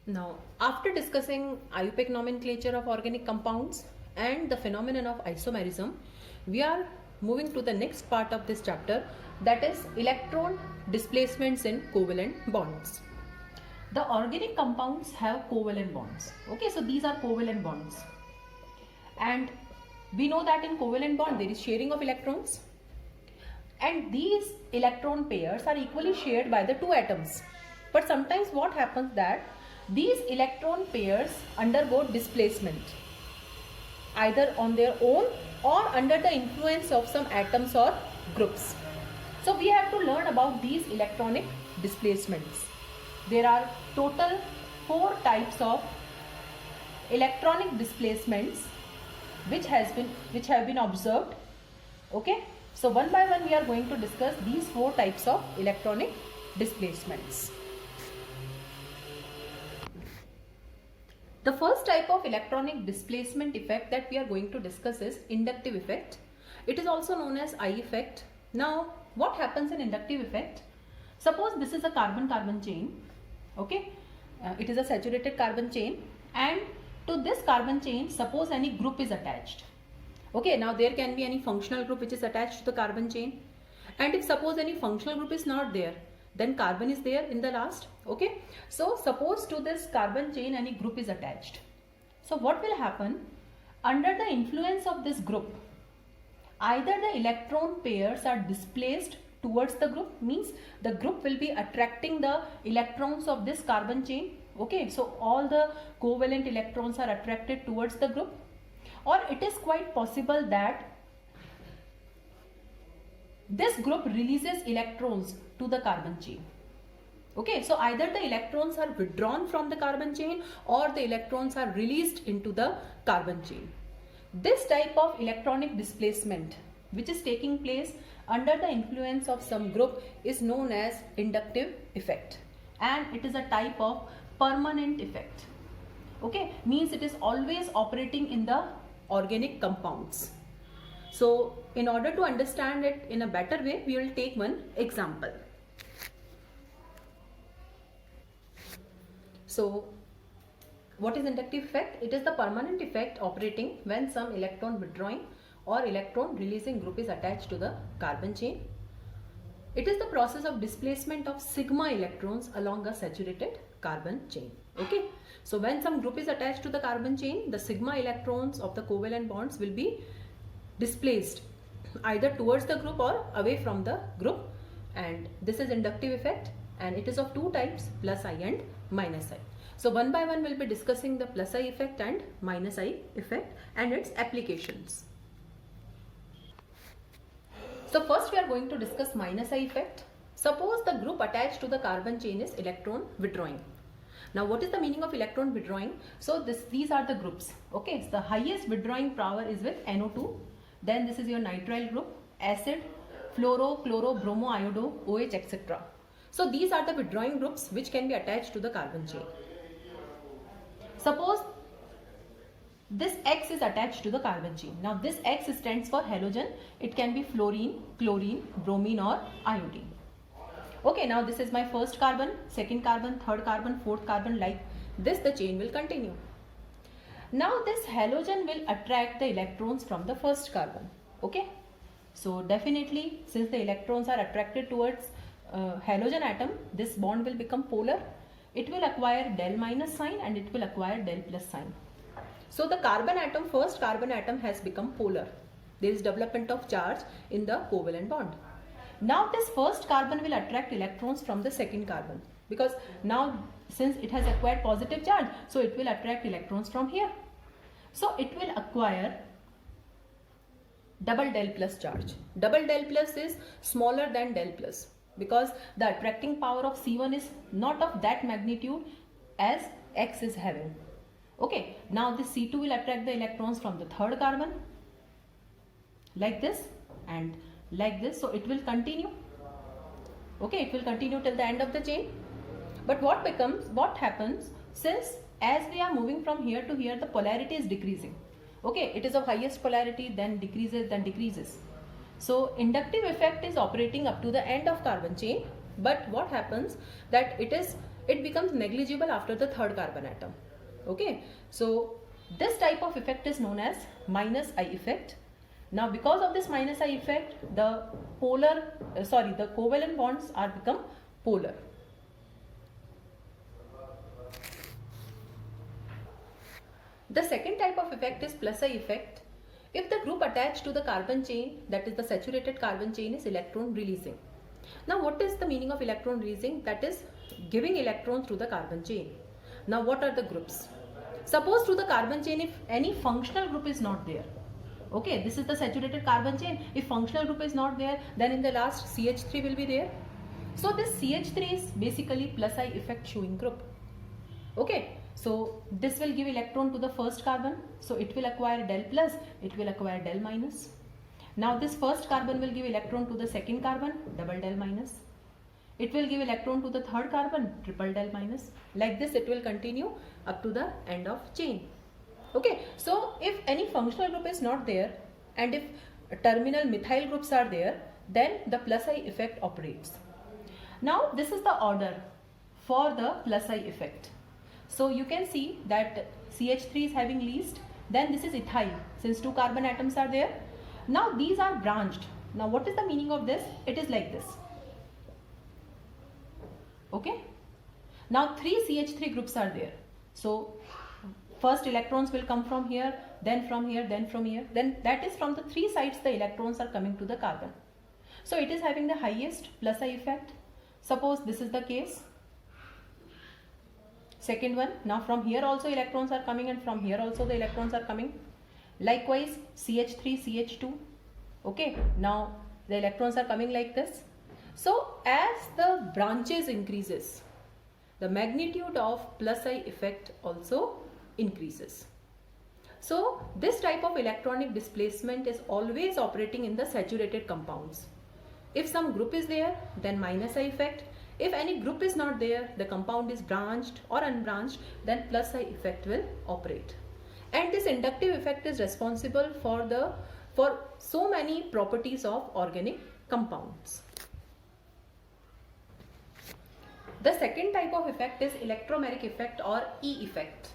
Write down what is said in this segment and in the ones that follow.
Now, after discussing IUPAC nomenclature of organic compounds and the phenomenon of isomerism, we are moving to the next part of this chapter, that is electron displacements in covalent bonds. The organic compounds have covalent bonds. Okay, so these are covalent bonds. And we know that in covalent bond there is sharing of electrons. And these electron pairs are equally shared by the two atoms. But sometimes what happens that these electron pairs undergo displacement either on their own or under the influence of some atoms or groups. So we have to learn about these electronic displacements. There are total 4 types of electronic displacements which have been observed. Okay, so one by one we are going to discuss these 4 types of electronic displacements. The first type of electronic displacement effect that we are going to discuss is inductive effect. It is also known as I effect. Now, what happens in inductive effect? Suppose this is a carbon-carbon chain. Okay, it is a saturated carbon chain, and to this carbon chain, suppose any group is attached. Okay, now there can be any functional group which is attached to the carbon chain, and if suppose any functional group is not there, then carbon is there in the last. Okay, so suppose to this carbon chain any group is attached. So what will happen? Under the influence of this group, either the electron pairs are displaced towards the group, means the group will be attracting the electrons of this carbon chain. Okay, so all the covalent electrons are attracted towards the group, or it is quite possible that this group releases electrons to the carbon chain. Okay, so either the electrons are withdrawn from the carbon chain or the electrons are released into the carbon chain. This type of electronic displacement which is taking place under the influence of some group is known as inductive effect, and it is a type of permanent effect. Okay, means it is always operating in the organic compounds. So in order to understand it in a better way, we will take one example. So what is inductive effect? It is the permanent effect operating when some electron withdrawing or electron releasing group is attached to the carbon chain. It is the process of displacement of sigma electrons along a saturated carbon chain. Okay, so when some group is attached to the carbon chain, the sigma electrons of the covalent bonds will be displaced either towards the group or away from the group, and this is inductive effect, and it is of 2 types, plus I and minus I. So one by one we'll be discussing the plus I effect and minus I effect and its applications. So first we are going to discuss minus I effect. Suppose the group attached to the carbon chain is electron withdrawing. Now what is the meaning of electron withdrawing? So these are the groups. Okay, so the highest withdrawing power is with NO2. Then this is your nitrile group, acid, fluoro, chloro, bromo, iodo, OH, etc. So these are the withdrawing groups which can be attached to the carbon chain. Suppose this X is attached to the carbon chain. Now this X stands for halogen. It can be fluorine, chlorine, bromine or iodine. Okay, now this is my first carbon, second carbon, third carbon, fourth carbon, like this the chain will continue. Now this halogen will attract the electrons from the first carbon. Okay, so definitely since the electrons are attracted towards halogen atom, this bond will become polar. It will acquire del minus sign and it will acquire del plus sign. So the carbon atom, first carbon atom has become polar. There is development of charge in the covalent bond. Now this first carbon will attract electrons from the second carbon, because now since it has acquired positive charge, so it will attract electrons from here. So it will acquire double del plus charge. Double del plus is smaller than del plus because the attracting power of C1 is not of that magnitude as X is having. Okay, now this C2 will attract the electrons from the third carbon like this and like this, so it will continue. Okay, it will continue till the end of the chain. But what happens, since as we are moving from here to here, the polarity is decreasing. Okay, it is of highest polarity, then decreases. So inductive effect is operating up to the end of carbon chain, but what happens that it is it becomes negligible after the third carbon atom. Okay, so this type of effect is known as minus I effect. Now because of this minus I effect, the the covalent bonds are become polar. The second type of effect is plus I effect. If the group attached to the carbon chain, that is the saturated carbon chain, is electron releasing. Now what is the meaning of electron releasing? That is giving electrons through the carbon chain. Now what are the groups? Suppose through the carbon chain, if any functional group is not there, okay, this is the saturated carbon chain. If functional group is not there, then in the last CH3 will be there. So this CH3 is basically plus I effect showing group. Okay, so this will give electron to the first carbon. So it will acquire del plus, it will acquire del minus. Now this first carbon will give electron to the second carbon, double del minus. It will give electron to the third carbon, triple del minus. Like this it will continue up to the end of chain. Okay, so if any functional group is not there and if terminal methyl groups are there, then the plus I effect operates. Now this is the order for the plus I effect. So you can see that CH3 is having least, then this is ethyl since two carbon atoms are there. Now these are branched. Now what is the meaning of this? It is like this. Okay. Now three CH3 groups are there. So first electrons will come from here, then from here, then from here. Then that is from the three sides the electrons are coming to the carbon. So it is having the highest plus I effect. Suppose this is the case. Second one, now from here also electrons are coming and from here also the electrons are coming. Likewise CH3, CH2. Okay, now the electrons are coming like this. So as the branches increases, the magnitude of plus I effect also increases. So this type of electronic displacement is always operating in the saturated compounds. If some group is there, then minus I effect. If any group is not there, the compound is branched or unbranched, then plus I effect will operate. And this inductive effect is responsible for so many properties of organic compounds. The second type of effect is electromeric effect or E effect.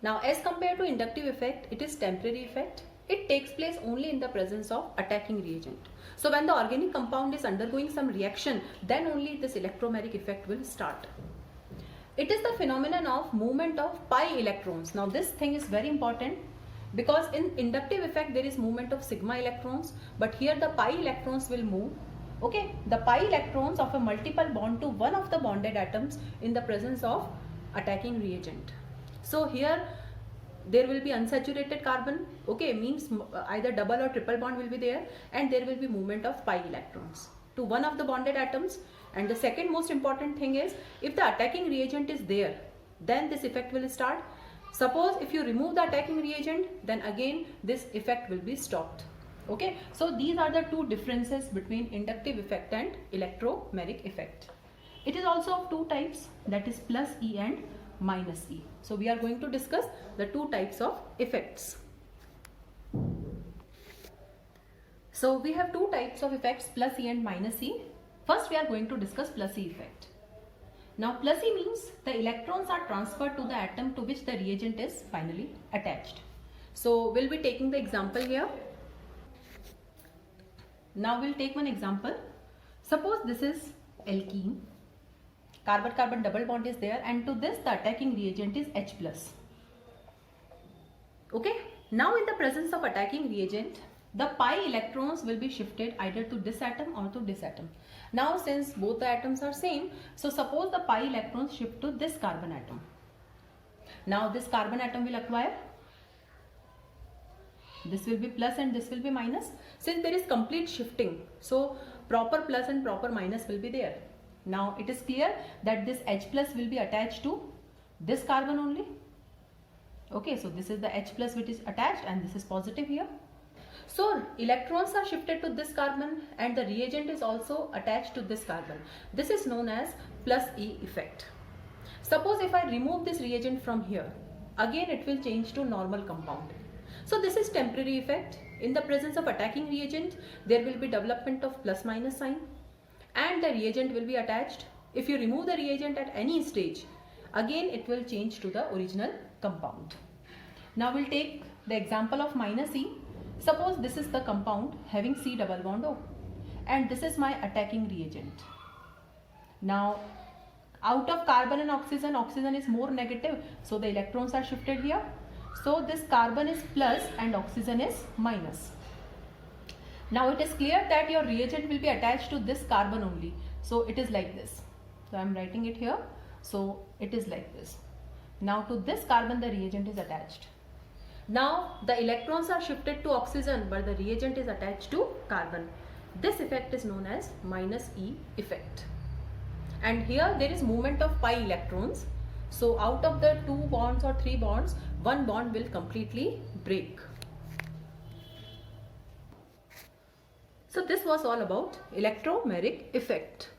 Now as compared to inductive effect, it is temporary effect. It takes place only in the presence of attacking reagent. So when the organic compound is undergoing some reaction, then only this electromeric effect will start. It is the phenomenon of movement of pi electrons. Now this thing is very important because in inductive effect there is movement of sigma electrons, but here the pi electrons will move. Okay, the pi electrons of a multiple bond to one of the bonded atoms in the presence of attacking reagent. So here there will be unsaturated carbon, okay, means either double or triple bond will be there, and there will be movement of pi electrons to one of the bonded atoms. And the second most important thing is, if the attacking reagent is there, then this effect will start. Suppose if you remove the attacking reagent, then again this effect will be stopped. Okay, so these are the two differences between inductive effect and electromeric effect. It is also of two types, that is plus E and minus E. So we are going to discuss the two types of effects. So we have two types of effects, plus E and minus E. First we are going to discuss plus E effect. Now plus E means the electrons are transferred to the atom to which the reagent is finally attached. So we'll be taking the example here. Now we'll take one example. Suppose this is alkene. Carbon-carbon double bond is there, and to this the attacking reagent is H plus. Okay. Now in the presence of attacking reagent, the pi electrons will be shifted either to this atom or to this atom. Now since both the atoms are same, so suppose the pi electrons shift to this carbon atom. Now this carbon atom will acquire, this will be plus and this will be minus. Since there is complete shifting, so proper plus and proper minus will be there. Now it is clear that this H plus will be attached to this carbon only. Okay, so this is the H plus which is attached and this is positive here. So electrons are shifted to this carbon and the reagent is also attached to this carbon. This is known as plus E effect. Suppose if I remove this reagent from here, again it will change to normal compound. So this is temporary effect. In the presence of attacking reagent, there will be development of plus minus sign and the reagent will be attached. if you remove the reagent at any stage, again it will change to the original compound. Now we'll take the example of minus E. Suppose this is the compound having C double bond O and this is my attacking reagent. Now out of carbon and oxygen, oxygen is more negative, so the electrons are shifted here. So this carbon is plus and oxygen is minus. Now it is clear that your reagent will be attached to this carbon only. So it is like this. So I am writing it here. So it is like this. Now to this carbon the reagent is attached. Now the electrons are shifted to oxygen but the reagent is attached to carbon. This effect is known as minus E effect. And here there is movement of pi electrons. So out of the 2 bonds or 3 bonds, one bond will completely break. So this was all about electromeric effect.